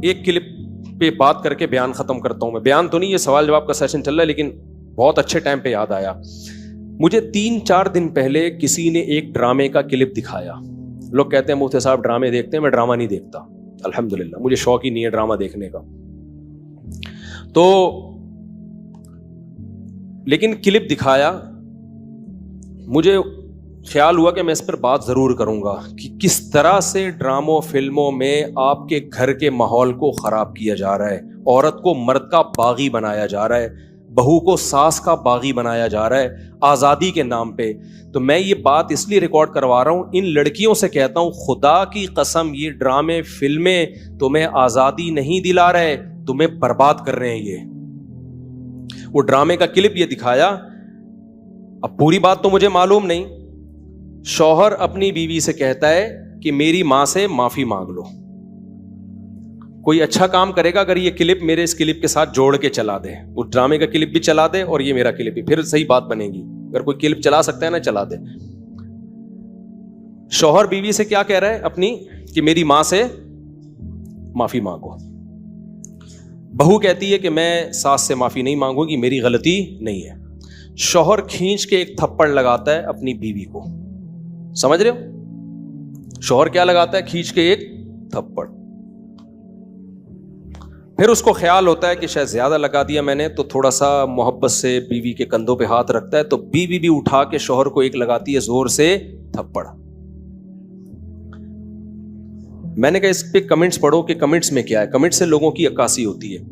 ایک کلپ پہ بات کر کے بیان ختم کرتا ہوں. میں بیان تو نہیں, یہ سوال جواب کا سیشن چل رہا ہے, لیکن بہت اچھے ٹائم پہ یاد آیا مجھے. 3-4 دن پہلے کسی نے ایک ڈرامے کا کلپ دکھایا. لوگ کہتے ہیں مفتی صاحب ڈرامے دیکھتے ہیں, میں ڈرامہ نہیں دیکھتا الحمدللہ, مجھے شوق ہی نہیں ہے ڈرامہ دیکھنے کا. تو لیکن کلپ دکھایا, مجھے خیال ہوا کہ میں اس پر بات ضرور کروں گا کہ کس طرح سے ڈراموں فلموں میں آپ کے گھر کے ماحول کو خراب کیا جا رہا ہے, عورت کو مرد کا باغی بنایا جا رہا ہے, بہو کو ساس کا باغی بنایا جا رہا ہے آزادی کے نام پہ. تو میں یہ بات اس لیے ریکارڈ کروا رہا ہوں, ان لڑکیوں سے کہتا ہوں خدا کی قسم یہ ڈرامے فلمیں تمہیں آزادی نہیں دلا رہے, تمہیں برباد کر رہے ہیں. یہ وہ ڈرامے کا کلپ یہ دکھایا. اب پوری بات تو مجھے معلوم نہیں. شوہر اپنی بیوی سے کہتا ہے کہ میری ماں سے معافی مانگ لو. کوئی اچھا کام کرے گا اگر یہ کلپ میرے اس کلپ کے ساتھ جوڑ کے چلا دے, اس ڈرامے کا کلپ بھی چلا دے اور یہ میرا کلپ بھی, پھر صحیح بات بنے گی. اگر کوئی کلپ چلا سکتا ہے نا چلا دے. شوہر بیوی سے کیا کہہ رہا ہے اپنی, کہ میری ماں سے معافی مانگو. بہو کہتی ہے کہ میں ساس سے معافی نہیں مانگوں گی, میری غلطی نہیں ہے. شوہر کھینچ کے ایک تھپڑ لگاتا ہے اپنی بیوی کو. سمجھ رہے ہو, شوہر کیا لگاتا ہے, کھینچ کے ایک تھپڑ. پھر اس کو خیال ہوتا ہے کہ شاید زیادہ لگا دیا میں نے, تو تھوڑا سا محبت سے بیوی کے کندھوں پہ ہاتھ رکھتا ہے, تو بیوی بھی اٹھا کے شوہر کو ایک لگاتی ہے زور سے تھپڑ. میں نے کہا اس پہ کمنٹس پڑھو کہ کمنٹس میں کیا ہے. کمنٹس سے لوگوں کی عکاسی ہوتی ہے.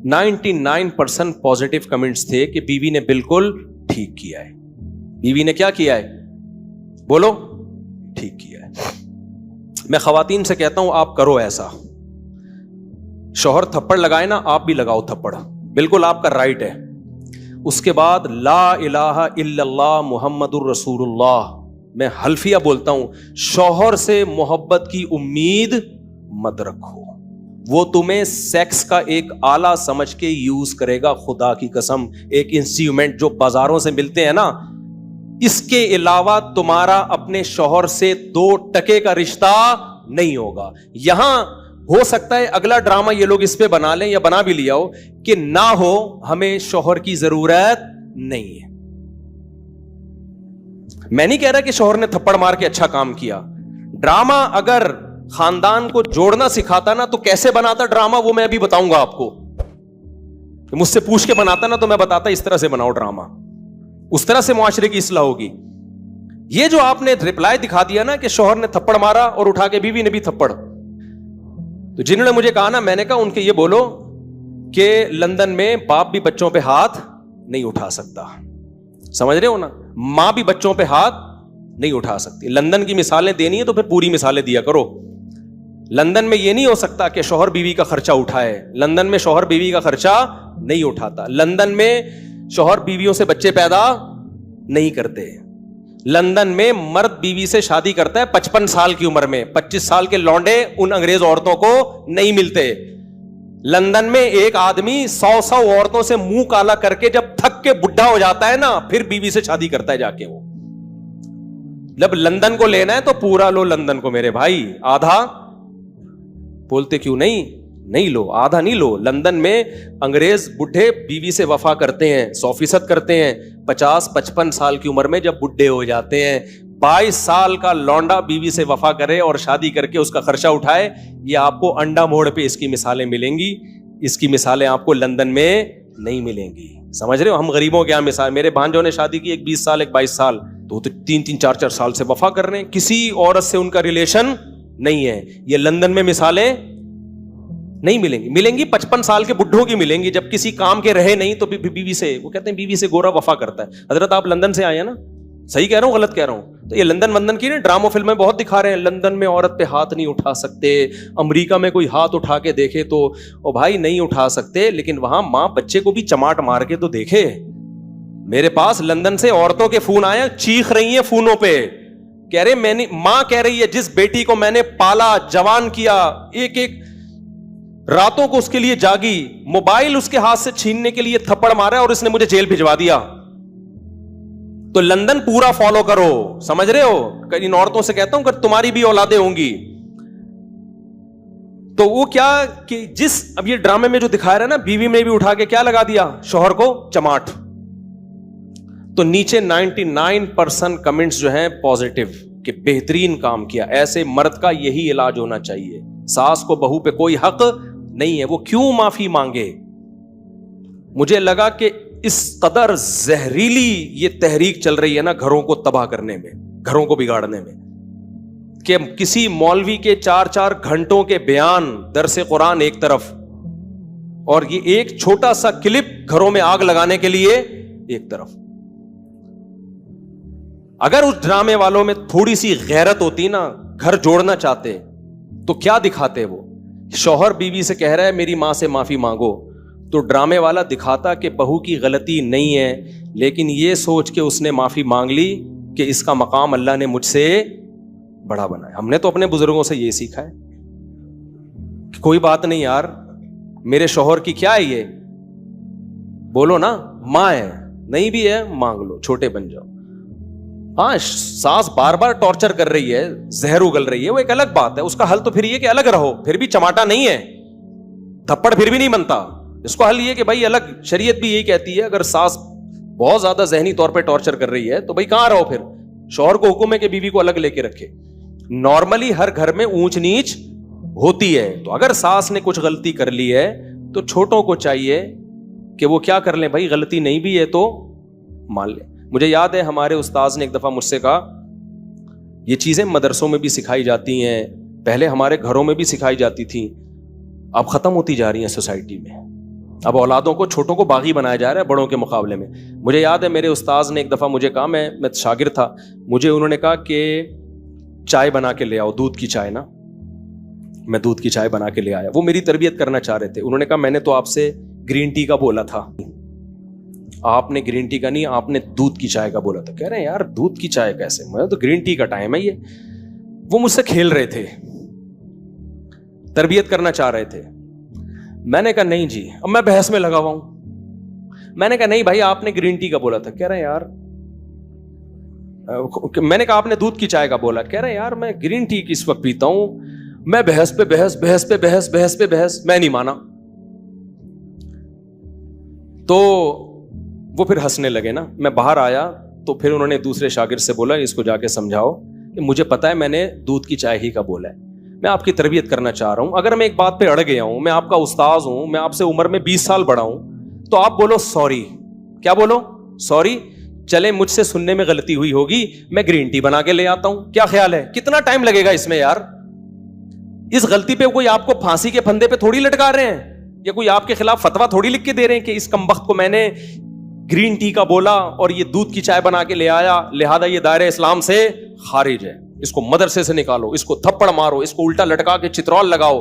99% پازیٹیو کمنٹس تھے کہ بیوی نے بالکل ٹھیک کیا ہے. بیوی نے کیا کیا ہے, بولو, ٹھیک کیا ہے. میں خواتین سے کہتا ہوں آپ کرو ایسا, شوہر تھپڑ لگائے نا آپ بھی لگاؤ تھپڑ, بالکل آپ کا رائٹ ہے. اس کے بعد لا الہ الا اللہ محمد الرسول اللہ, میں حلفیہ بولتا ہوں, شوہر سے محبت کی امید مت رکھو, وہ تمہیں سیکس کا ایک آلہ سمجھ کے یوز کرے گا. خدا کی قسم, ایک انسٹرومنٹ جو بازاروں سے ملتے ہیں نا, اس کے علاوہ تمہارا اپنے شوہر سے 2 ٹکے کا رشتہ نہیں ہوگا. یہاں ہو سکتا ہے اگلا ڈرامہ یہ لوگ اس پہ بنا لیں یا بنا بھی لیا ہو کہ نہ ہو ہمیں شوہر کی ضرورت نہیں ہے. میں نہیں کہہ رہا کہ شوہر نے تھپڑ مار کے اچھا کام کیا. ڈرامہ اگر خاندان کو جوڑنا سکھاتا نا تو کیسے بناتا ڈرامہ, وہ میں ابھی بتاؤں گا آپ کو. مجھ سے پوچھ کے بناتا نا تو میں بتاتا اس طرح سے بناؤ ڈرامہ, اس طرح سے معاشرے کی اصلاح ہوگی. یہ جو آپ نے رپلائی دکھا دیا نا کہ شوہر نے تھپڑ مارا اور اٹھا کے بیوی نے بھی تھپڑ, تو جنہوں نے مجھے کہا نا, میں نے کہا ان کے یہ بولو کہ لندن میں باپ بھی بچوں پہ ہاتھ نہیں اٹھا سکتا. سمجھ رہے ہو نا, ماں بھی بچوں پہ ہاتھ نہیں اٹھا سکتی. لندن کی مثالیں دینی ہے تو پھر پوری مثالیں دیا کرو. لندن میں یہ نہیں ہو سکتا کہ شوہر بیوی کا خرچہ اٹھائے. لندن میں شوہر بیوی کا خرچہ نہیں اٹھاتا. لندن میں شوہر بیویوں سے بچے پیدا نہیں کرتے. لندن میں مرد بیوی سے شادی کرتا ہے 55 سال کی عمر میں. 25 سال کے لونڈے ان انگریز عورتوں کو نہیں ملتے. لندن میں ایک آدمی 100 عورتوں سے منہ کالا کر کے جب تھک کے بڈھا ہو جاتا ہے نا, پھر بیوی سے شادی کرتا ہے جا کے. وہ جب لندن کو لینا ہے تو پورا لو لندن کو میرے بھائی, آدھا بولتے کیوں نہیں لو, آدھا نہیں لو. لندن میں انگریز بڈھے بیوی سے وفا کرتے ہیں, 100% کرتے ہیں. 50-55 سال کی عمر میں جب بڈھے ہو جاتے ہیں, 22 سال کا لونڈا بیوی سے وفا کرے اور شادی کر کے اس کا خرچہ اٹھائے. یہ آپ کو انڈا موڑ پہ اس کی مثالیں ملیں گی, اس کی مثالیں آپ کو لندن میں نہیں ملیں گی. سمجھ رہے ہو, ہم غریبوں کے یہاں مثال, میرے بھانجوں نے شادی کی, ایک 20 سال ایک 22 سال, تو 3-3 4-4 سال سے وفا کر رہے ہیں, کسی عورت سے ان کا ریلیشن نہیں ہے. یہ لندن میں مثالیں نہیں ملیں گی. ملیں گی 55 سال کے بڈھوں کی ملیں گی, جب کسی کام کے رہے نہیں تو بیوی سے, وہ کہتے ہیں بیوی سے گورا وفا کرتا ہے. حضرت آپ لندن سے آئے ہیں نا, صحیح کہہ رہا ہوں غلط کہہ رہا ہوں؟ تو یہ لندن کی نا ڈراموں فلمیں بہت دکھا رہے ہیں, لندن میں عورت پہ ہاتھ نہیں اٹھا سکتے. امریکہ میں کوئی ہاتھ اٹھا کے دیکھے تو او بھائی نہیں اٹھا سکتے, لیکن وہاں ماں بچے کو بھی چماٹ مار کے تو دیکھے. میرے پاس لندن سے عورتوں کے فون آئے, چیخ رہی ہیں فونوں پہ, کہہ رہے میں نے, ماں کہہ رہی ہے جس بیٹی کو میں نے پالا جوان کیا, ایک راتوں کو اس کے لیے جاگی, موبائل اس کے ہاتھ سے چھیننے کے لیے تھپڑ مارا اور اس نے مجھے جیل بھجوا دیا. تو لندن پورا فالو کرو. سمجھ رہے ہو, ان عورتوں سے کہتا ہوں کہ تمہاری بھی اولادیں ہوں گی تو وہ کیا کہ جس اب یہ ڈرامے میں جو دکھایا رہا نا، بیوی نے بھی اٹھا کے کیا لگا دیا، شوہر کو چماٹ. تو نیچے 99% کمنٹس جو ہیں پازیٹو کہ بہترین کام کیا، ایسے مرد کا یہی علاج ہونا چاہیے. ساس کو بہو پہ کوئی حق نہیں ہے، وہ کیوں معافی مانگے. مجھے لگا کہ اس قدر زہریلی یہ تحریک چل رہی ہے نا گھروں کو تباہ کرنے میں، گھروں کو بگاڑنے میں، کہ کسی مولوی کے 4 گھنٹوں کے بیان، درس قرآن ایک طرف، اور یہ ایک چھوٹا سا کلپ گھروں میں آگ لگانے کے لیے ایک طرف. اگر اس ڈرامے والوں میں تھوڑی سی غیرت ہوتی نا، گھر جوڑنا چاہتے، تو کیا دکھاتے؟ وہ شوہر بیوی سے کہہ رہا ہے میری ماں سے معافی مانگو، تو ڈرامے والا دکھاتا کہ بہو کی غلطی نہیں ہے، لیکن یہ سوچ کے اس نے معافی مانگ لی کہ اس کا مقام اللہ نے مجھ سے بڑا بنایا. ہم نے تو اپنے بزرگوں سے یہ سیکھا ہے کہ کوئی بات نہیں یار، میرے شوہر کی کیا ہے، یہ بولو نا، ماں ہے، نہیں بھی ہے مانگ لو، چھوٹے بن جاؤ. ہاں ساس بار بار ٹارچر کر رہی ہے، زہر اگل رہی ہے، وہ ایک الگ بات ہے، اس کا حل تو پھر یہ کہ الگ رہو، پھر بھی چماٹا نہیں ہے، تھپڑ پھر بھی نہیں بنتا. اس کو حل یہ کہ بھائی الگ، شریعت بھی یہی کہتی ہے اگر ساس بہت زیادہ ذہنی طور پہ ٹارچر کر رہی ہے تو بھائی کہاں رہو، پھر شوہر کو حکم ہے کہ بیوی کو الگ لے کے رکھے. نارملی ہر گھر میں اونچ نیچ ہوتی ہے، تو اگر ساس نے کچھ غلطی کر لی ہے تو چھوٹوں کو چاہیے کہ وہ کیا کر لیں، بھائی غلطی نہیں بھی ہے تو مان لیں. مجھے یاد ہے ہمارے استاذ نے ایک دفعہ مجھ سے کہا، یہ چیزیں مدرسوں میں بھی سکھائی جاتی ہیں، پہلے ہمارے گھروں میں بھی سکھائی جاتی تھیں، اب ختم ہوتی جا رہی ہیں سوسائٹی میں. اب اولادوں کو، چھوٹوں کو باغی بنایا جا رہا ہے بڑوں کے مقابلے میں. مجھے یاد ہے میرے استاذ نے ایک دفعہ مجھے کہا، میں شاگرد تھا، مجھے انہوں نے کہا کہ چائے بنا کے لے آؤ، دودھ کی چائے نا. میں دودھ کی چائے بنا کے لے آیا. وہ میری تربیت کرنا چاہ رہے تھے. انہوں نے کہا میں نے تو آپ سے گرین ٹی کا بولا تھا، آپ نے گرین ٹی کا نہیں، آپ نے دودھ کی چائے کا بولا تھا. کہہ رہے ہیں یار دودھ کی چائے کیسے، میں تو گرین ٹی کا ٹائم ہے یہ. وہ مجھ سے کھیل رہے تھے، تربیت کرنا چاہ رہے تھے. میں نے کہا نہیں جی، اب میں بحث میں لگا ہوا ہوں. میں نے کہا نہیں بھائی آپ نے گرین ٹی کا بولا تھا. کہہ رہے ہیں یار، میں نے کہا آپ نے دودھ کی چائے کا بولا. کہہ رہے ہیں یار میں گرین ٹی کس وقت پیتا ہوں، میں بحث پہ بحث، بحث پہ بحث، بحث پہ بحث، میں نہیں مانا. تو وہ پھر ہنسنے لگے نا. میں باہر آیا تو پھر انہوں نے دوسرے شاگرد سے بولا اس کو جا کے سمجھاؤ کہ مجھے پتا ہے میں نے دودھ کی چائے ہی کا بولا ہے، میں آپ کی تربیت کرنا چاہ رہا ہوں. اگر میں ایک بات پہ اڑ گیا ہوں، میں آپ کا استاذ ہوں، میں آپ سے عمر میں 20 سال بڑا ہوں، تو آپ بولو سوری. کیا بولو؟ سوری. چلے مجھ سے سننے میں غلطی ہوئی ہوگی، میں گرین ٹی بنا کے لے آتا ہوں. کیا خیال ہے کتنا ٹائم لگے گا اس میں یار؟ اس غلطی پہ کوئی آپ کو پھانسی کے پھندے پہ تھوڑی لٹکا رہے ہیں، یا کوئی آپ کے خلاف فتوا تھوڑی لکھ کے دے رہے ہیں کہ اس کمبخت کو میں نے گرین ٹی کا بولا اور یہ دودھ کی چائے بنا کے لے آیا، لہذا یہ دائرہ اسلام سے خارج ہے، اس کو مدرسے سے نکالو، اس کو تھپڑ مارو، اس کو الٹا لٹکا کے چترول لگاؤ،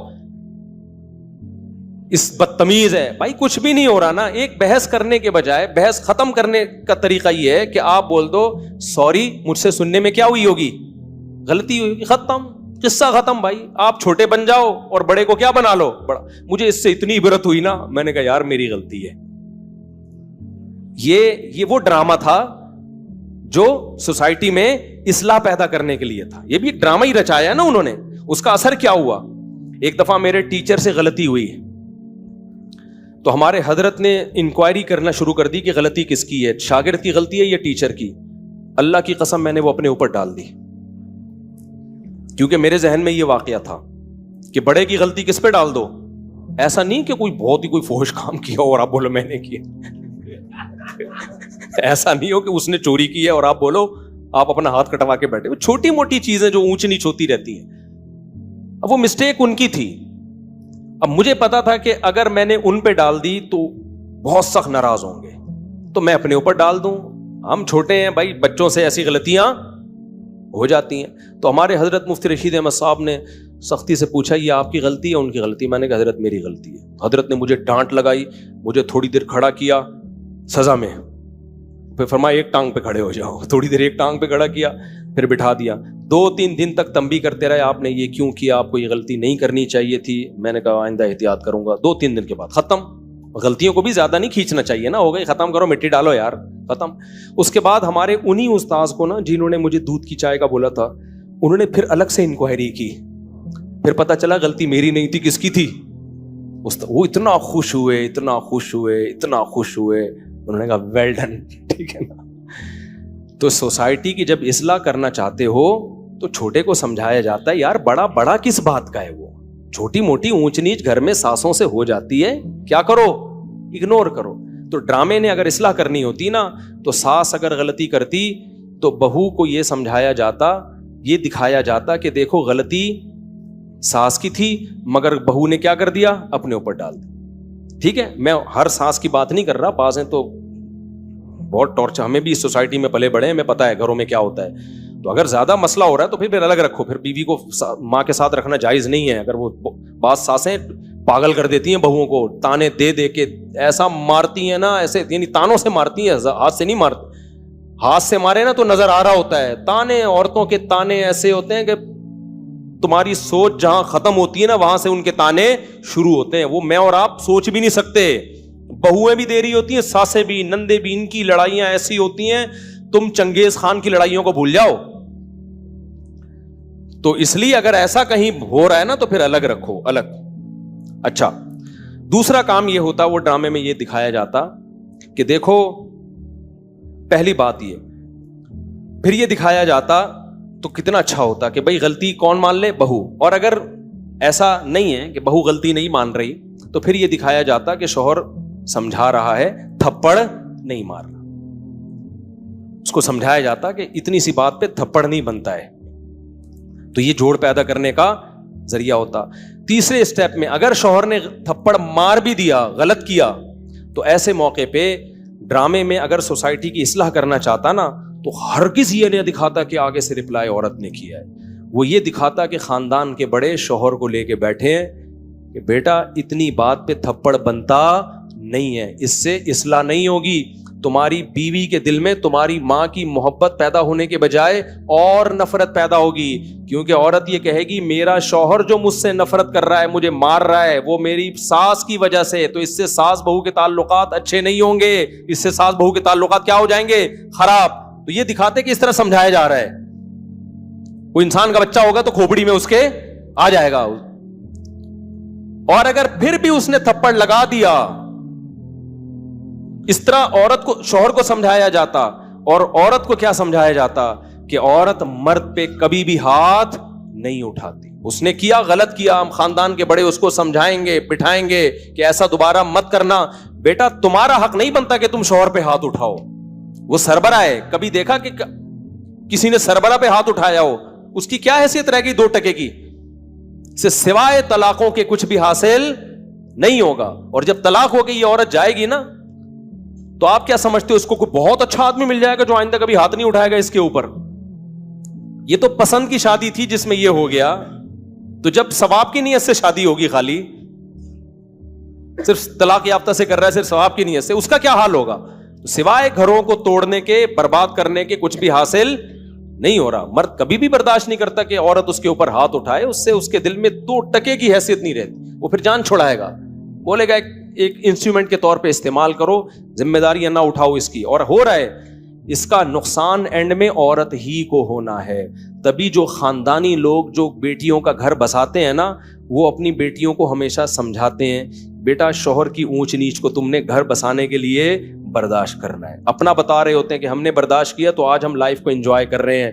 اس بدتمیز ہے. بھائی کچھ بھی نہیں ہو رہا نا. ایک بحث کرنے کے بجائے بحث ختم کرنے کا طریقہ یہ ہے کہ آپ بول دو سوری، مجھ سے سننے میں کیا ہوئی ہوگی، غلطی ہوئی ہوگی، ختم، قصہ ختم. بھائی آپ چھوٹے بن جاؤ اور بڑے کو کیا بنا لو بڑا. مجھے اس سے اتنی عبرت ہوئی نا، میں نے کہا یار میری غلطی ہے. یہ وہ ڈرامہ تھا جو سوسائٹی میں اصلاح پیدا کرنے کے لیے تھا. یہ بھی ایک ڈرامہ ہی رچایا نا انہوں نے. اس کا اثر کیا ہوا؟ ایک دفعہ میرے ٹیچر سے غلطی ہوئی تو ہمارے حضرت نے انکوائری کرنا شروع کر دی کہ غلطی کس کی ہے، شاگرد کی غلطی ہے یا ٹیچر کی. اللہ کی قسم میں نے وہ اپنے اوپر ڈال دی، کیونکہ میرے ذہن میں یہ واقعہ تھا کہ بڑے کی غلطی کس پہ ڈال دو. ایسا نہیں کہ کوئی بہت ہی کوئی فحش کام کیا اور آپ بولو میں نے کیا. ایسا نہیں ہو کہ اس نے چوری کی ہے اور آپ بولو، آپ اپنا ہاتھ کٹوا کے بیٹھے. وہ چھوٹی موٹی چیزیں جو اونچ نیچ ہوتی رہتی ہیں. اب وہ مسٹیک ان کی تھی. اب مجھے پتا تھا کہ اگر میں نے ان پہ ڈال دی تو بہت سخت ناراض ہوں گے، تو میں اپنے اوپر ڈال دوں. ہم چھوٹے ہیں بھائی، بچوں سے ایسی غلطیاں ہو جاتی ہیں. تو ہمارے حضرت مفتی رشید احمد صاحب نے سختی سے پوچھا یہ آپ کی غلطی ہے ان کی غلطی؟ میں نے کہا حضرت میری غلطی ہے. حضرت نے مجھے ڈانٹ لگائی، مجھے تھوڑی دیر کھڑا کیا سزا میں، پھر فرمایا ایک ٹانگ پہ کھڑے ہو جاؤ. تھوڑی دیر ایک ٹانگ پہ کھڑا کیا، پھر بٹھا دیا. 2-3 دن تک تنبیہ کرتے رہے، آپ نے یہ کیوں کیا، آپ کو یہ غلطی نہیں کرنی چاہیے تھی. میں نے کہا آئندہ احتیاط کروں گا. 2-3 دن کے بعد ختم. غلطیوں کو بھی زیادہ نہیں کھینچنا چاہیے نا، ہو گئی ختم کرو، مٹی ڈالو یار، ختم. اس کے بعد ہمارے انہی استاذ کو نا، جنہوں نے مجھے دودھ کی چائے کا بولا تھا، انہوں نے پھر الگ سے انکوائری کی. پھر پتا چلا غلطی میری نہیں تھی, کس کی تھی؟ وہ اتنا خوش ہوئے, اتنا خوش ہوئے, اتنا خوش ہوئے, انہوں نے کہا ویل ڈن. ٹھیک ہے نا. تو سوسائٹی کی جب اصلاح کرنا چاہتے ہو تو چھوٹے کو سمجھایا جاتا ہے یار بڑا بڑا کس بات کا ہے, وہ چھوٹی موٹی اونچ نیچ گھر میں ساسوں سے ہو جاتی ہے, کیا کرو, اگنور کرو. تو ڈرامے نے اگر اصلاح کرنی ہوتی نا, تو ساس اگر غلطی کرتی تو بہو کو یہ سمجھایا جاتا, یہ دکھایا جاتا کہ دیکھو غلطی ساس کی تھی مگر بہو نے کیا کر دیا, اپنے اوپر ڈال دی. ٹھیک ہے, میں ہر ساس کی بات نہیں کر رہا, بعض ہیں تو بہت ٹارچر, ہمیں بھی اس سوسائٹی میں پلے بڑے ہیں, ہمیں پتا ہے گھروں میں کیا ہوتا ہے. تو اگر زیادہ مسئلہ ہو رہا ہے تو پھر الگ رکھو, پھر بیوی کو ماں کے ساتھ رکھنا جائز نہیں ہے. اگر وہ بعض ساسیں پاگل کر دیتی ہیں بہوؤں کو, تانے دے دے کے ایسا مارتی ہیں نا, ایسے یعنی تانوں سے مارتی ہیں, ہاتھ سے نہیں مارتی. ہاتھ سے مارے نا تو نظر آ رہا ہوتا ہے, تانے, عورتوں کے تانے ایسے ہوتے ہیں کہ تمہاری سوچ جہاں ختم ہوتی ہے نا وہاں سے ان کے تانے شروع ہوتے ہیں. وہ میں اور آپ سوچ بھی نہیں سکتے. بہویں بھی دے رہی ہوتی ہیں, ساسیں بھی, نندے بھی, ان کی لڑائیاں ایسی ہوتی ہیں تم چنگیز خان کی لڑائیوں کو بھول جاؤ. تو اس لیے اگر ایسا کہیں ہو رہا ہے نا تو پھر الگ رکھو, الگ. اچھا, دوسرا کام یہ ہوتا, وہ ڈرامے میں یہ دکھایا جاتا کہ دیکھو پہلی بات یہ, پھر یہ دکھایا جاتا تو کتنا اچھا ہوتا کہ بھائی غلطی کون مان لے, بہو. اور اگر ایسا نہیں ہے کہ بہو غلطی نہیں مان رہی تو پھر یہ دکھایا جاتا کہ شوہر سمجھا رہا ہے, تھپڑ نہیں مارنا. اس کو سمجھایا جاتا کہ اتنی سی بات پہ تھپڑ نہیں بنتا ہے. تو یہ جوڑ پیدا کرنے کا ذریعہ ہوتا. تیسرے اسٹیپ میں اگر شوہر نے تھپڑ مار بھی دیا, غلط کیا, تو ایسے موقع پہ ڈرامے میں اگر سوسائٹی کی اصلاح کرنا چاہتا نا تو ہرگز یہ نہیں دکھاتا کہ آگے سے رپلائی عورت نے کیا ہے. وہ یہ دکھاتا کہ خاندان کے بڑے شوہر کو لے کے بیٹھے ہیں کہ بیٹا اتنی بات پہ تھپڑ بنتا نہیں ہے, اس سے اصلاح نہیں ہوگی. تمہاری بیوی کے دل میں تمہاری ماں کی محبت پیدا ہونے کے بجائے اور نفرت پیدا ہوگی, کیونکہ عورت یہ کہے گی میرا شوہر جو مجھ سے نفرت کر رہا ہے, مجھے مار رہا ہے, وہ میری ساس کی وجہ سے. تو اس سے ساس بہو کے تعلقات اچھے نہیں ہوں گے, اس سے ساس بہو کے تعلقات کیا ہو جائیں گے, خراب. تو یہ دکھاتے کہ اس طرح سمجھایا جا رہا ہے. کوئی انسان کا بچہ ہوگا تو کھوپڑی میں اس کے آ جائے گا, اور اگر پھر بھی اس نے تھپڑ لگا دیا, اس طرح عورت کو, شوہر کو سمجھایا جاتا. اور عورت کو کیا سمجھایا جاتا کہ عورت مرد پہ کبھی بھی ہاتھ نہیں اٹھاتی. اس نے کیا, غلط کیا, ہم خاندان کے بڑے اس کو سمجھائیں گے, بٹھائیں گے کہ ایسا دوبارہ مت کرنا. بیٹا تمہارا حق نہیں بنتا کہ تم شوہر پہ ہاتھ اٹھاؤ. وہ سربراہ ہے, کبھی دیکھا کہ کسی نے سربراہ پہ ہاتھ اٹھایا ہو؟ اس کی کیا حیثیت رہ گئی 2 ٹکے کی؟ سے سوائے طلاقوں کے کچھ بھی حاصل نہیں ہوگا. اور جب طلاق ہو گئی یہ عورت جائے گی نا, تو آپ کیا سمجھتے ہو اس کو کوئی بہت اچھا آدمی مل جائے گا جو آئندہ کبھی ہاتھ نہیں اٹھائے گا اس کے اوپر؟ یہ تو پسند کی شادی تھی جس میں یہ ہو گیا. تو جب ثواب کی نیت سے شادی ہوگی, خالی صرف طلاق یافتہ سے کر رہا ہے, صرف ثواب کی نیت سے, اس کا کیا حال ہوگا؟ سوائے گھروں کو توڑنے کے, برباد کرنے کے کچھ بھی حاصل نہیں ہو رہا. مرد کبھی بھی برداشت نہیں کرتا کہ عورت اس کے اوپر ہاتھ اٹھائے, اس سے اس کے دل میں 2 ٹکے کی حیثیت نہیں رہتی. وہ پھر جان چھڑائے گا, بولے گا ایک انسٹرومنٹ کے طور پہ استعمال کرو, ذمہ داریاں نہ اٹھاؤ اس کی. اور ہو رہا ہے, اس کا نقصان اینڈ میں عورت ہی کو ہونا ہے. تبھی جو خاندانی لوگ جو بیٹیوں کا گھر بساتے ہیں نا, وہ اپنی بیٹیوں کو ہمیشہ سمجھاتے ہیں بیٹا شوہر کی اونچ نیچ کو تم نے گھر بسانے کے لیے برداشت کرنا ہے. اپنا بتا رہے ہوتے ہیں کہ ہم نے برداشت کیا تو آج ہم لائف کو انجوائے کر رہے ہیں.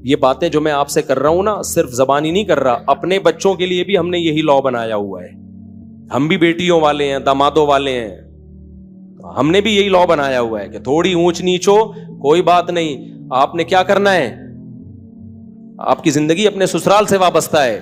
یہ باتیں جو میں آپ سے کر رہا ہوں نا, صرف زبانی نہیں کر رہا, اپنے بچوں کے لیے بھی ہم نے یہی لا بنایا ہوا ہے. ہم بھی بیٹیوں والے ہیں, دامادوں والے ہیں, ہم نے بھی یہی لا بنایا ہوا ہے کہ تھوڑی اونچ نیچ ہو کوئی بات نہیں, آپ نے کیا کرنا ہے, آپ کی زندگی اپنے سسرال سے وابستہ ہے.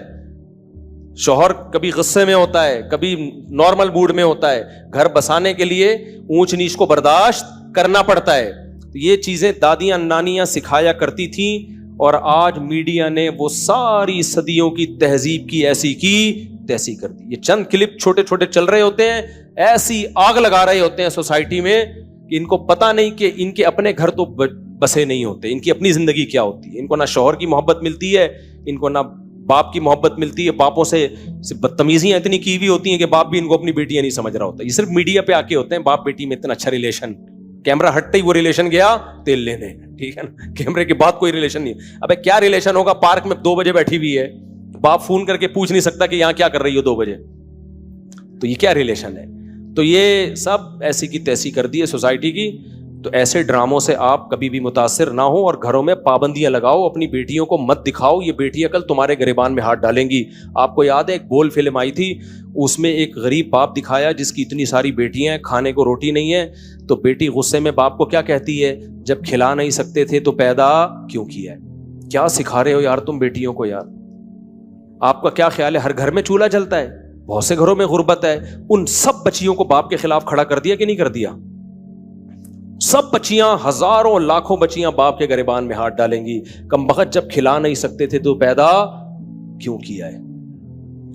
شوہر کبھی غصے میں ہوتا ہے, کبھی نارمل موڈ میں ہوتا ہے, گھر بسانے کے لیے اونچ نیچ کو برداشت کرنا پڑتا ہے. یہ چیزیں دادیاں نانیاں سکھایا کرتی تھیں, اور آج میڈیا نے وہ ساری صدیوں کی تہذیب کی ایسی کی تیسی کر دی. یہ چند کلپ چھوٹے چھوٹے چل رہے ہوتے ہیں, ایسی آگ لگا رہے ہوتے ہیں سوسائٹی میں کہ ان کو پتا نہیں کہ ان کے اپنے گھر تو بسے نہیں ہوتے, ان کی اپنی زندگی کیا ہوتی ہے. ان کو نہ شوہر کی محبت ملتی ہے, ان کو نہ باپ کی محبت ملتی ہے. باپوں سے بدتمیزیاں اتنی کی ہوئی ہوتی ہیں کہ باپ بھی ان کو اپنی بیٹیاں نہیں سمجھ رہا ہوتا. یہ صرف میڈیا پہ آ کے ہوتے ہیں, باپ بیٹی میں اتنا اچھا ریلیشن, کیمرہ ہٹتے ہی وہ ریلیشن گیا تیل لینے, ٹھیک ہے نا, کیمرے کے بعد کوئی ریلیشن نہیں. ابے کیا ریلیشن ہوگا, پارک میں 2 بجے بیٹھی ہوئی ہے, باپ فون کر کے پوچھ نہیں سکتا کہ یہاں کیا کر رہی ہو 2 بجے. تو یہ کیا ریلیشن ہے؟ تو یہ سب ایسی کی تیسی کر دی ہے سوسائٹی کی. تو ایسے ڈراموں سے آپ کبھی بھی متاثر نہ ہو اور گھروں میں پابندیاں لگاؤ. اپنی بیٹیوں کو مت دکھاؤ, یہ بیٹیاں کل تمہارے گریبان میں ہاتھ ڈالیں گی. آپ کو یاد ہے ایک بول فلم آئی تھی, اس میں ایک غریب باپ دکھایا جس کی اتنی ساری بیٹیاں ہیں, کھانے کو روٹی نہیں ہے. تو بیٹی غصے میں باپ کو کیا کہتی ہے, جب کھلا نہیں سکتے تھے تو پیدا کیوں کیا ہے؟ کیا سکھا رہے ہو یار تم بیٹیوں کو یار. آپ کا کیا خیال ہے ہر گھر میں چولہا جلتا ہے؟ بہت سے گھروں میں غربت ہے. ان سب بچیوں کو باپ کے خلاف کھڑا کر دیا کہ نہیں کر دیا؟ سب بچیاں, ہزاروں لاکھوں بچیاں باپ کے گریبان میں ہاتھ ڈالیں گی. کم بخت جب کھلا نہیں سکتے تھے تو پیدا کیوں کیا ہے؟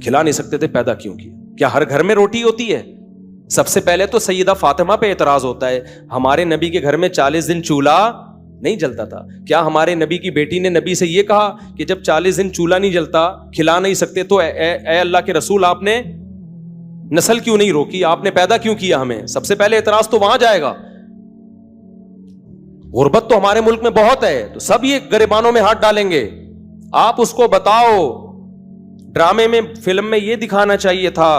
کھلا نہیں سکتے تھے پیدا کیوں کیا؟ کیا ہر گھر میں روٹی ہوتی ہے؟ سب سے پہلے تو سیدہ فاطمہ پہ اعتراض ہوتا ہے, ہمارے نبی کے گھر میں 40 دن چولہا نہیں جلتا تھا. کیا ہمارے نبی کی بیٹی نے نبی سے یہ کہا کہ جب 40 دن چولہا نہیں جلتا, کھلا نہیں سکتے, تو اے اللہ کے رسول آپ نے نسل کیوں نہیں روکی, آپ نے پیدا کیوں کیا ہمیں؟ سب سے پہلے اعتراض تو وہاں جائے گا. غربت تو ہمارے ملک میں بہت ہے, تو سب یہ گریبانوں میں ہاتھ ڈالیں گے. آپ اس کو بتاؤ, ڈرامے میں فلم میں یہ دکھانا چاہیے تھا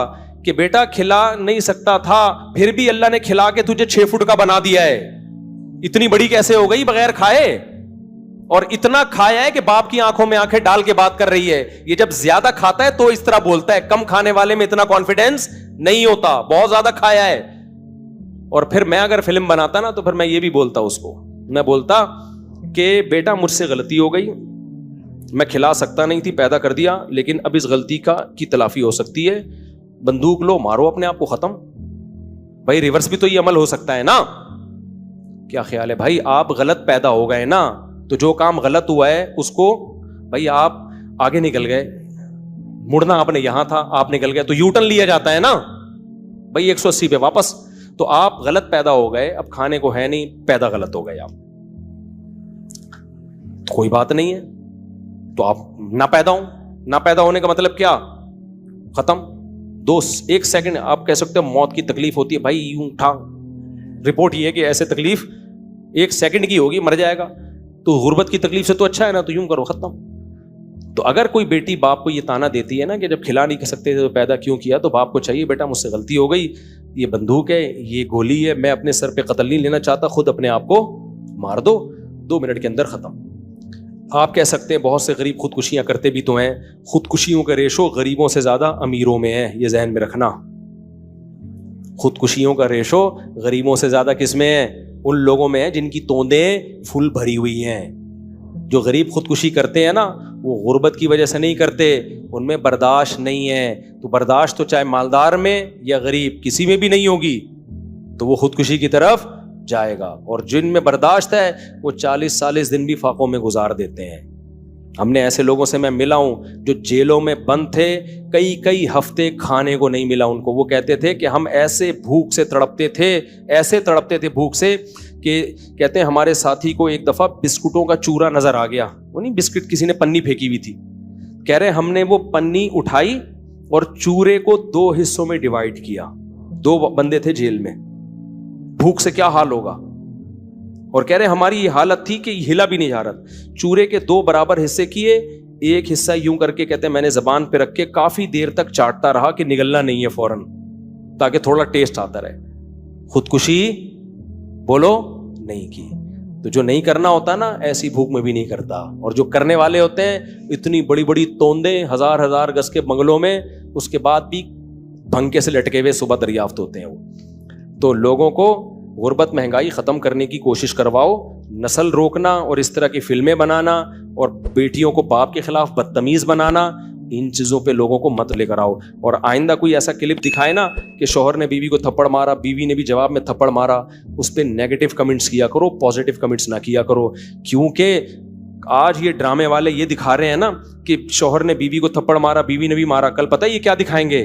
کہ بیٹا کھلا نہیں سکتا تھا, پھر بھی اللہ نے کھلا کے تجھے 6 فٹ کا بنا دیا ہے. اتنی بڑی کیسے ہو گئی بغیر کھائے؟ اور اتنا کھایا ہے کہ باپ کی آنکھوں میں آنکھیں ڈال کے بات کر رہی ہے. یہ جب زیادہ کھاتا ہے تو اس طرح بولتا ہے, کم کھانے والے میں اتنا کانفیڈینس نہیں ہوتا, بہت زیادہ کھایا ہے. اور پھر میں اگر فلم بناتا نا تو پھر میں یہ بھی بولتا اس کو, میں بولتا کہ بیٹا مجھ سے غلطی ہو گئی, میں کھلا سکتا نہیں تھی, پیدا کر دیا, لیکن اب اس غلطی کی تلافی ہو سکتی ہے. بندوق لو, مارو اپنے آپ کو ختم. بھائی ریورس بھی تو یہ عمل ہو سکتا ہے نا. کیا خیال ہے بھائی؟ آپ غلط پیدا ہو گئے نا, تو جو کام غلط ہوا ہے اس کو, بھائی آپ آگے نکل گئے, مڑنا آپ نے یہاں تھا, آپ نکل گئے, تو یو ٹرن لیا جاتا ہے نا بھائی 180 پہ واپس. تو آپ غلط پیدا ہو گئے, اب کھانے کو ہے نہیں, پیدا غلط ہو گئے آپ, کوئی بات نہیں ہے. تو آپ نہ پیدا ہوں, نہ پیدا ہونے کا مطلب کیا؟ ختم. 1 سیکنڈ آپ کہہ سکتے ہو موت کی تکلیف ہوتی ہے, بھائی یوں اٹھا, رپورٹ یہ ہے کہ ایسے تکلیف 1 سیکنڈ کی ہوگی, مر جائے گا. تو غربت کی تکلیف سے تو اچھا ہے نا, تو یوں کرو, ختم. تو اگر کوئی بیٹی باپ کو یہ تانا دیتی ہے نا کہ جب کھلا نہیں کر سکتے تو پیدا کیوں کیا, تو باپ کو چاہیے بیٹا مجھ سے غلطی ہو گئی, یہ بندوق ہے, یہ گولی ہے, میں اپنے سر پہ قتل نہیں لینا چاہتا, خود اپنے آپ کو مار دو, 2 منٹ کے اندر ختم. آپ کہہ سکتے ہیں بہت سے غریب خودکشیاں کرتے بھی تو ہیں, خودکشیوں کا ریشو غریبوں سے زیادہ امیروں میں ہے, یہ ذہن میں رکھنا. خودکشیوں کا ریشو غریبوں سے زیادہ کس میں ہے؟ ان لوگوں میں ہے جن کی توندیں فل بھری ہوئی ہیں. جو غریب خودکشی کرتے ہیں نا, وہ غربت کی وجہ سے نہیں کرتے, ان میں برداشت نہیں ہے. تو برداشت تو چاہے مالدار میں یا غریب کسی میں بھی نہیں ہوگی, تو وہ خودکشی کی طرف جائے گا. اور جن میں برداشت ہے وہ 40 دن بھی فاقوں میں گزار دیتے ہیں. ہم نے ایسے لوگوں سے میں ملا ہوں جو جیلوں میں بند تھے, کئی ہفتے کھانے کو نہیں ملا ان کو. وہ کہتے تھے کہ ہم ایسے بھوک سے تڑپتے تھے بھوک سے کہ کہتے ہیں ہمارے ساتھی کو ایک دفعہ بسکٹوں کا چورا نظر آ گیا. وہ نہیں بسکٹ, کسی نے پنی پھینکی ہوئی تھی, کہہ رہے ہم نے وہ پنی اٹھائی اور چورے کو 2 حصوں میں ڈیوائڈ کیا. 2 بندے تھے جیل میں, بھوک سے کیا حال ہوگا. اور کہہ رہے ہماری یہ حالت تھی کہ ہلا بھی نہیں جا رہا. چورے کے 2 برابر حصے کیے, ایک حصہ یوں کر کے کہتے ہیں میں نے زبان پہ رکھ کے کافی دیر تک چاٹتا رہا کہ نگلنا نہیں ہے فوراً, تاکہ تھوڑا ٹیسٹ آتا رہے. خودکشی بولو نہیں کی. تو جو نہیں کرنا ہوتا نا, ایسی بھوک میں بھی نہیں کرتا. اور جو کرنے والے ہوتے ہیں اتنی بڑی بڑی توندیں 1000 گز کے بنگلوں میں, اس کے بعد بھی بھنکے سے لٹکے ہوئے صبح دریافت ہوتے ہیں وہ. تو لوگوں کو غربت مہنگائی ختم کرنے کی کوشش کرواؤ. نسل روکنا اور اس طرح کی فلمیں بنانا اور بیٹیوں کو باپ کے خلاف بدتمیز بنانا, ان چیزوں پہ لوگوں کو مت لے کر آؤ. اور آئندہ کوئی ایسا کلپ دکھائے نا کہ شوہر نے بیوی کو تھپڑ مارا, بیوی نے بھی جواب میں تھپڑ مارا, اس پہ نیگیٹو کمنٹس کیا کرو, پازیٹیو کمنٹس نہ کیا کرو. کیونکہ آج یہ ڈرامے والے یہ دکھا رہے ہیں نا کہ شوہر نے بیوی کو تھپڑ مارا, بیوی نے بھی مارا. کل پتہ ہے یہ کیا دکھائیں گے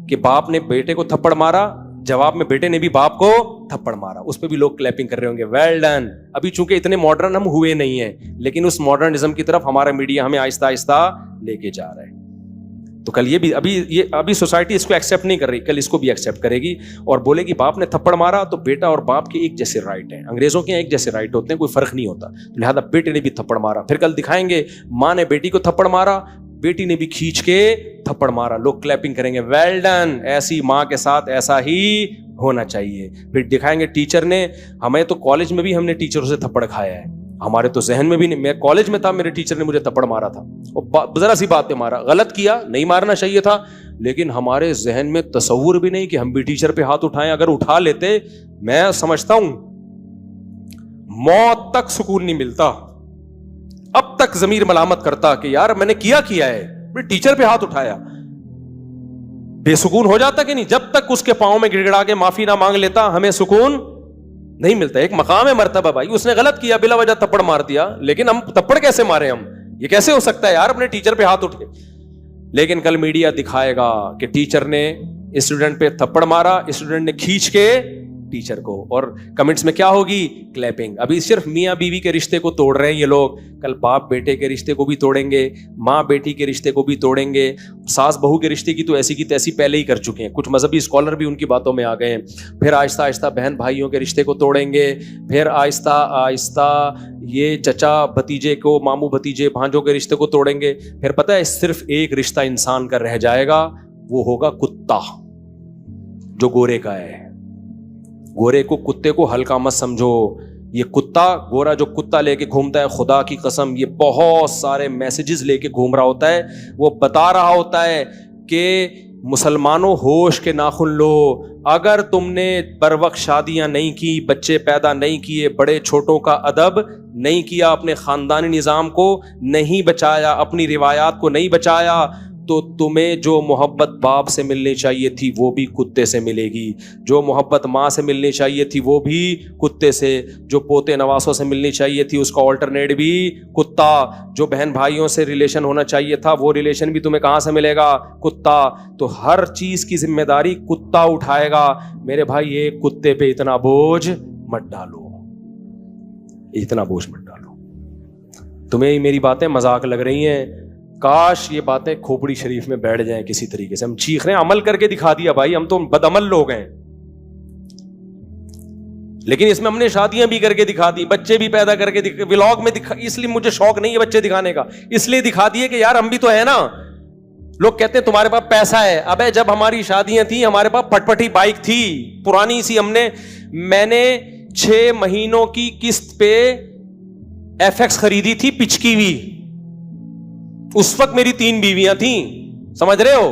کہ باپ نے بیٹے کو تھپڑ مارا, جواب میں بیٹے نے بھی باپ کو تھپڑ مارا. اس پہ بھی لوگ کلیپنگ کر رہے ہوں گے, ویل ڈن. ابھی چونکہ اتنے ماڈرن ہم ہوئے نہیں ہیں, لیکن اس ماڈرنزم کی طرف ہمارا میڈیا ہمیں آہستہ آہستہ لے کے جا رہا ہے. تو کل یہ بھی ابھی سوسائٹی اس کو ایکسیپٹ نہیں کر رہی, کل اس کو بھی ایکسیپٹ کرے گی اور بولے گی باپ نے تھپڑ مارا تو بیٹا اور باپ کے ایک جیسے رائٹ ہیں. انگریزوں کے ایک جیسے رائٹ ہوتے ہیں, کوئی فرق نہیں ہوتا, لہذا بیٹے نے بھی تھپڑ مارا. پھر کل دکھائیں گے ماں نے بیٹی کو تھپڑ مارا, بیٹی نے بھی کھینچ کے تھپڑ مارا, لوگ کلیپنگ کریں گے, ویل ڈن, ایسی ماں کے ساتھ ایسا ہی ہونا چاہیے. پھر دکھائیں گے ٹیچر نے, ہمیں تو کالج میں بھی ہم نے ٹیچروں سے تھپڑ کھایا ہے, ہمارے تو ذہن میں بھی نہیں, میں کالج میں تھا میرے ٹیچر نے مجھے تھپڑ مارا تھا, اور ذرا سی بات پہ مارا, غلط کیا, نہیں مارنا چاہیے تھا, لیکن ہمارے ذہن میں تصور بھی نہیں کہ ہم بھی ٹیچر پہ ہاتھ اٹھائیں. اگر اٹھا لیتے, میں سمجھتا ہوں موت تک سکون نہیں ملتا, اب تک ضمیر ملامت کرتا کہ یار میں نے کیا ہے, ٹیچر پہ ہاتھ اٹھایا, بے سکون ہو جاتا کہ نہیں. جب تک اس کے پاؤں میں گڑ گڑا کے معافی نہ مانگ لیتا ہمیں سکون نہیں ملتا. ایک مقام ہے مرتبہ بھائی, اس نے غلط کیا, بلا وجہ تھپڑ مار دیا, لیکن ہم تھپڑ کیسے مارے, ہم یہ کیسے ہو سکتا ہے یار, اپنے ٹیچر پہ ہاتھ اٹھے. لیکن کل میڈیا دکھائے گا کہ ٹیچر نے اسٹوڈنٹ پہ تھپڑ مارا, اسٹوڈنٹ نے کھینچ کے ٹیچر کو, اور کمنٹس میں کیا ہوگی, کلیپنگ. ابھی صرف میاں بیوی کے رشتے کو توڑ رہے ہیں یہ لوگ, کل باپ بیٹے کے رشتے کو بھی توڑیں گے, ماں بیٹی کے رشتے کو بھی توڑیں گے, ساس بہو کے رشتے کی تو ایسی کی تیسی پہلے ہی کر چکے ہیں, کچھ مذہبی اسکالر بھی ان کی باتوں میں آ گئے ہیں. پھر آہستہ آہستہ بہن بھائیوں کے رشتے کو توڑیں گے, پھر آہستہ آہستہ یہ چچا بھتیجے کو, ماموں بھتیجے بھانجوں کے رشتے کو توڑیں گے. پھر پتہ ہے صرف ایک رشتہ انسان کا رہ جائے گا, وہ ہوگا کتا, جو گورے کا ہے. گورے کو, کتے کو ہلکا مت سمجھو, یہ کتا گورا جو کتا لے کے گھومتا ہے, خدا کی قسم یہ بہت سارے میسیجز لے کے گھوم رہا ہوتا ہے. وہ بتا رہا ہوتا ہے کہ مسلمانوں ہوش کے ناخن لو, اگر تم نے بر وقت شادیاں نہیں کی, بچے پیدا نہیں کیے, بڑے چھوٹوں کا ادب نہیں کیا, اپنے خاندانی نظام کو نہیں بچایا, اپنی روایات کو نہیں بچایا, تو تمہیں جو محبت باپ سے ملنی چاہیے تھی وہ بھی کتے سے ملے گی, جو محبت ماں سے ملنی چاہیے تھی وہ بھی کتے سے, جو پوتے نواسوں سے ملنی چاہیے تھی اس کا آلٹرنیٹ بھی کتا, جو بہن بھائیوں سے ریلیشن ہونا چاہیے تھا وہ ریلیشن بھی تمہیں کہاں سے ملے گا, کتا. تو ہر چیز کی ذمہ داری کتا اٹھائے گا. میرے بھائی ایک کتے پہ اتنا بوجھ مت ڈالو, اتنا بوجھ مت ڈالو. تمہیں میری باتیں مذاق لگ رہی ہیں, کاش یہ باتیں کھوپڑی شریف میں بیٹھ جائیں کسی طریقے سے. ہم چیخ رہے ہیں, عمل کر کے دکھا دیا بھائی, ہم تو بدعمل لوگ ہیں, لیکن اس میں ہم نے شادیاں بھی کر کے دکھا دی, بچے بھی پیدا کر کے ولاگ میں دکھا. اس لیے مجھے شوق نہیں ہے بچے دکھانے کا, اس لیے دکھا دیے کہ یار ہم بھی تو ہے نا. لوگ کہتے ہیں تمہارے پاس پیسہ ہے, ابے جب ہماری شادیاں تھیں ہمارے پاس پٹپٹی بائک تھی پرانی سی, میں نے 6 مہینوں کی قسط پہ FX خریدی تھی پچکی ہوئی, اس وقت میری 3 بیویاں تھیں, سمجھ رہے ہو,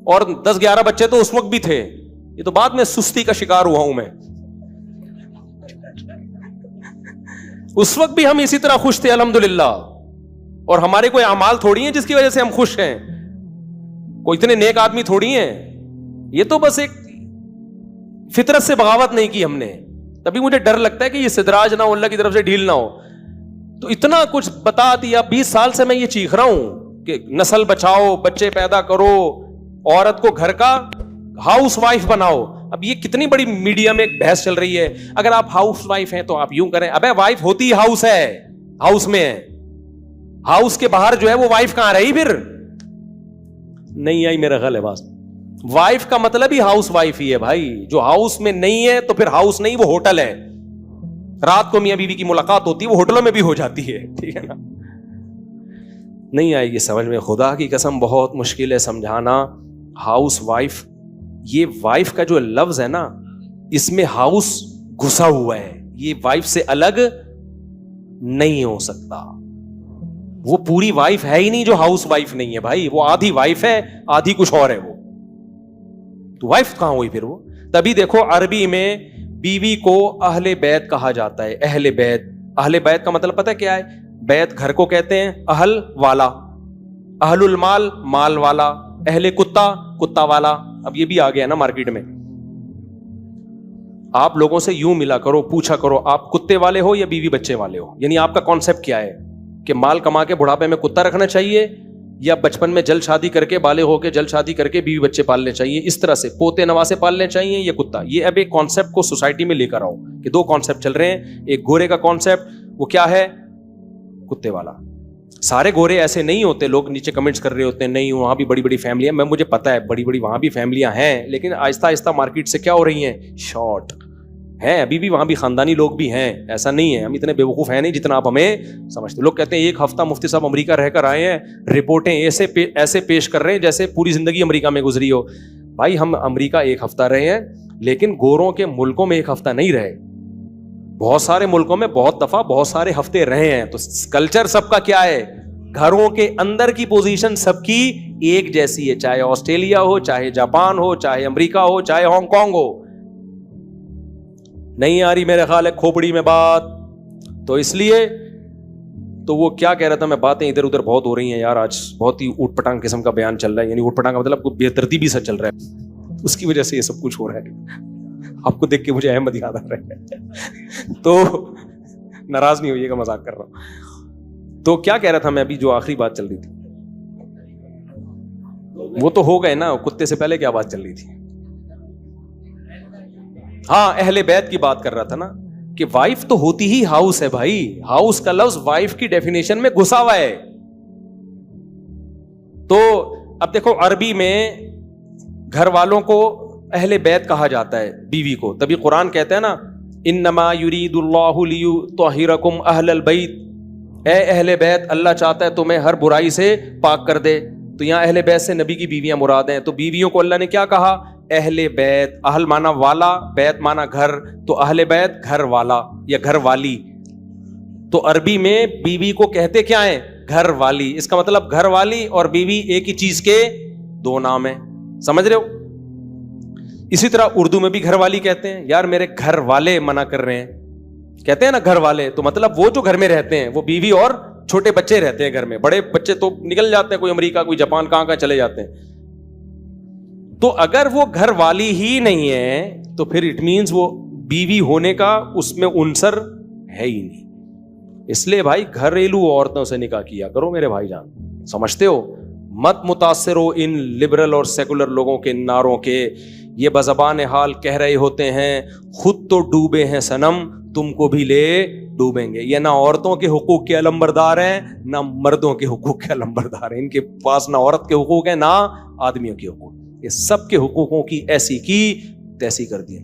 اور 10-11 بچے تو اس وقت بھی تھے. یہ تو بعد میں سستی کا شکار ہوا ہوں میں, اس وقت بھی ہم اسی طرح خوش تھے الحمدللہ. اور ہمارے کوئی اعمال تھوڑی ہیں جس کی وجہ سے ہم خوش ہیں, کوئی اتنے نیک آدمی تھوڑی ہیں, یہ تو بس ایک فطرت سے بغاوت نہیں کی ہم نے. تبھی مجھے ڈر لگتا ہے کہ یہ استدراج نہ ہو, اللہ کی طرف سے ڈھیل نہ ہو. تو اتنا کچھ بتا دیا, 20 سال سے میں یہ چیخ رہا ہوں کہ نسل بچاؤ, بچے پیدا کرو, عورت کو گھر کا ہاؤس وائف بناؤ. اب یہ کتنی بڑی میڈیا میں ایک بحث چل رہی ہے, اگر آپ ہاؤس وائف ہیں تو آپ یوں کریں. ابے وائف ہوتی ہاؤس ہے, ہاؤس میں ہے, ہاؤس کے باہر جو ہے وہ وائف کہاں رہی, پھر نہیں آئی میرا خیال ہے بات. وائف کا مطلب ہی ہاؤس وائف ہی ہے بھائی, جو ہاؤس میں نہیں ہے تو پھر ہاؤس نہیں, وہ ہوٹل ہے. رات کو میاں بیوی کی ملاقات ہوتی ہے, وہ ہوٹلوں میں بھی ہو جاتی ہے, ٹھیک ہے نا. نہیں آئے گی سمجھ میں, خدا کی قسم بہت مشکل ہے سمجھانا. ہاؤس وائف, یہ وائف کا جو لفظ ہے نا, اس میں ہاؤس گھسا ہوا ہے, یہ وائف سے الگ نہیں ہو سکتا. وہ پوری وائف ہے ہی نہیں جو ہاؤس وائف نہیں ہے بھائی, وہ آدھی وائف ہے آدھی کچھ اور ہے. وہ تو وائف کہاں ہوئی پھر وہ. تبھی دیکھو عربی میں بیوی کو اہل بیت کہا جاتا ہے. اہل بیت, اہل بیت کا مطلب پتہ کیا ہے, بیت گھر کو کہتے ہیں, اہل والا, اہل المال مال والا, اہل کتا کتا والا. اب یہ بھی آ گیا نا مارکیٹ میں. آپ لوگوں سے یوں ملا کرو, پوچھا کرو آپ کتے والے ہو یا بیوی بچے والے ہو, یعنی آپ کا کانسیپٹ کیا ہے کہ مال کما کے بڑھاپے میں کتا رکھنا چاہیے یا بچپن میں جلد شادی کر کے بالغ ہو کے جلد شادی کر کے بیوی بچے پالنے چاہیے, اس طرح سے پوتے نواسے پالنے چاہیے یا کتا. یہ اب ایک کانسیپٹ کو سوسائٹی میں لے کر آؤ کہ 2 کانسیپٹ چل رہے ہیں. ایک گورے کا کانسیپٹ, وہ کیا ہے, کتے والا. سارے گورے ایسے نہیں ہوتے, لوگ نیچے کمنٹس کر رہے ہوتے ہیں نہیں وہاں بھی بڑی بڑی فیملیاں, میں مجھے پتا ہے بڑی بڑی وہاں بھی فیملیاں ہیں, لیکن آہستہ آہستہ مارکیٹ سے کیا ہو رہی ہیں, شارٹ. ہیں ابھی بھی وہاں بھی خاندانی لوگ بھی ہیں, ایسا نہیں ہے, ہم اتنے بیوقوف ہیں نہیں جتنا آپ ہمیں سمجھتے. لوگ کہتے ہیں ایک ہفتہ مفتی صاحب امریکہ رہ کر آئے ہیں, رپورٹیں ایسے پیش کر رہے ہیں جیسے پوری زندگی امریکہ میں گزری ہو. بھائی ہم امریکہ ایک ہفتہ رہے ہیں, لیکن گوروں کے ملکوں میں ایک ہفتہ نہیں رہے, بہت سارے ملکوں میں بہت دفعہ بہت سارے ہفتے رہے ہیں. تو کلچر سب کا کیا ہے, گھروں کے اندر کی پوزیشن سب کی ایک جیسی ہے, چاہے آسٹریلیا ہو, چاہے جاپان ہو, چاہے امریکہ ہو, چاہے ہانگ کانگ ہو. نہیں آ رہی میرے خیال ہے کھوپڑی میں بات. تو اس لیے تو وہ کیا کہہ رہا تھا میں, باتیں ادھر ادھر بہت ہو رہی ہیں یار, آج بہت ہی اوٹ پٹانگ قسم کا بیان چل رہا ہے, یعنی اوٹ پٹانگ کا مطلب کوئی بے ترتیبی سا چل رہا ہے, اس کی وجہ سے یہ سب کچھ ہو رہا ہے. آپ کو دیکھ کے مجھے احمد یاد آ رہا ہے, تو ناراض نہیں ہوئیے گا, مذاق کر رہا ہوں. تو کیا کہہ رہا تھا میں ابھی, جو آخری بات چل رہی تھی وہ تو ہو گئے نا, کتے سے پہلے کیا بات چل رہی تھی؟ ہاں اہل بیت کی بات کر رہا تھا نا, کہ وائف تو ہوتی ہی ہاؤس ہے بھائی. ہاؤس کا لفظ وائف کی ڈیفینیشن میں گھسا ہوا ہے. تو اب دیکھو عربی میں گھر والوں کو اہل بیت کہا جاتا ہے, بیوی کو. تبھی قرآن کہتا ہے نا انما یرید اللہ لیطہرکم اہل البیت, اے اہل بیت اللہ چاہتا ہے تمہیں ہر برائی سے پاک کر دے. تو یہاں اہل بیت سے نبی کی بیویاں مراد ہیں. تو بیویوں کو اللہ نے کیا کہا, اہل بیت. اہل مانا والا, بیت مانا گھر, تو اہل بیت گھر والا یا گھر والی. تو عربی میں بیوی کو کہتے کیا ہیں, گھر والی. اس کا مطلب گھر والی اور بیوی ایک ہی چیز کے دو نام ہیں, سمجھ رہے ہو؟ اسی طرح اردو میں بھی گھر والی کہتے ہیں. یار میرے گھر والے منع کر رہے ہیں, کہتے ہیں نا گھر والے, تو مطلب وہ جو گھر میں رہتے ہیں, وہ بیوی اور چھوٹے بچے رہتے ہیں گھر میں. بڑے بچے تو نکل جاتے ہیں, کوئی امریکہ کوئی جاپان کہاں کہاں چلے جاتے ہیں. تو اگر وہ گھر والی ہی نہیں ہے تو پھر اٹ مینز وہ بیوی ہونے کا اس میں عنصر ہے ہی نہیں. اس لیے بھائی گھریلو عورتوں سے نکاح کیا کرو میرے بھائی جان, سمجھتے ہو؟ مت متاثر ہو ان لبرل اور سیکولر لوگوں کے نعروں کے. یہ بزبان حال کہہ رہے ہوتے ہیں خود تو ڈوبے ہیں صنم, تم کو بھی لے ڈوبیں گے. یہ نہ عورتوں کے حقوق کے علمبردار ہیں نہ مردوں کے حقوق کے علمبردار ہیں. ان کے پاس نہ عورت کے حقوق ہیں نہ آدمیوں کے حقوق. یہ سب کے حقوقوں کی ایسی کی تیسی کر دی.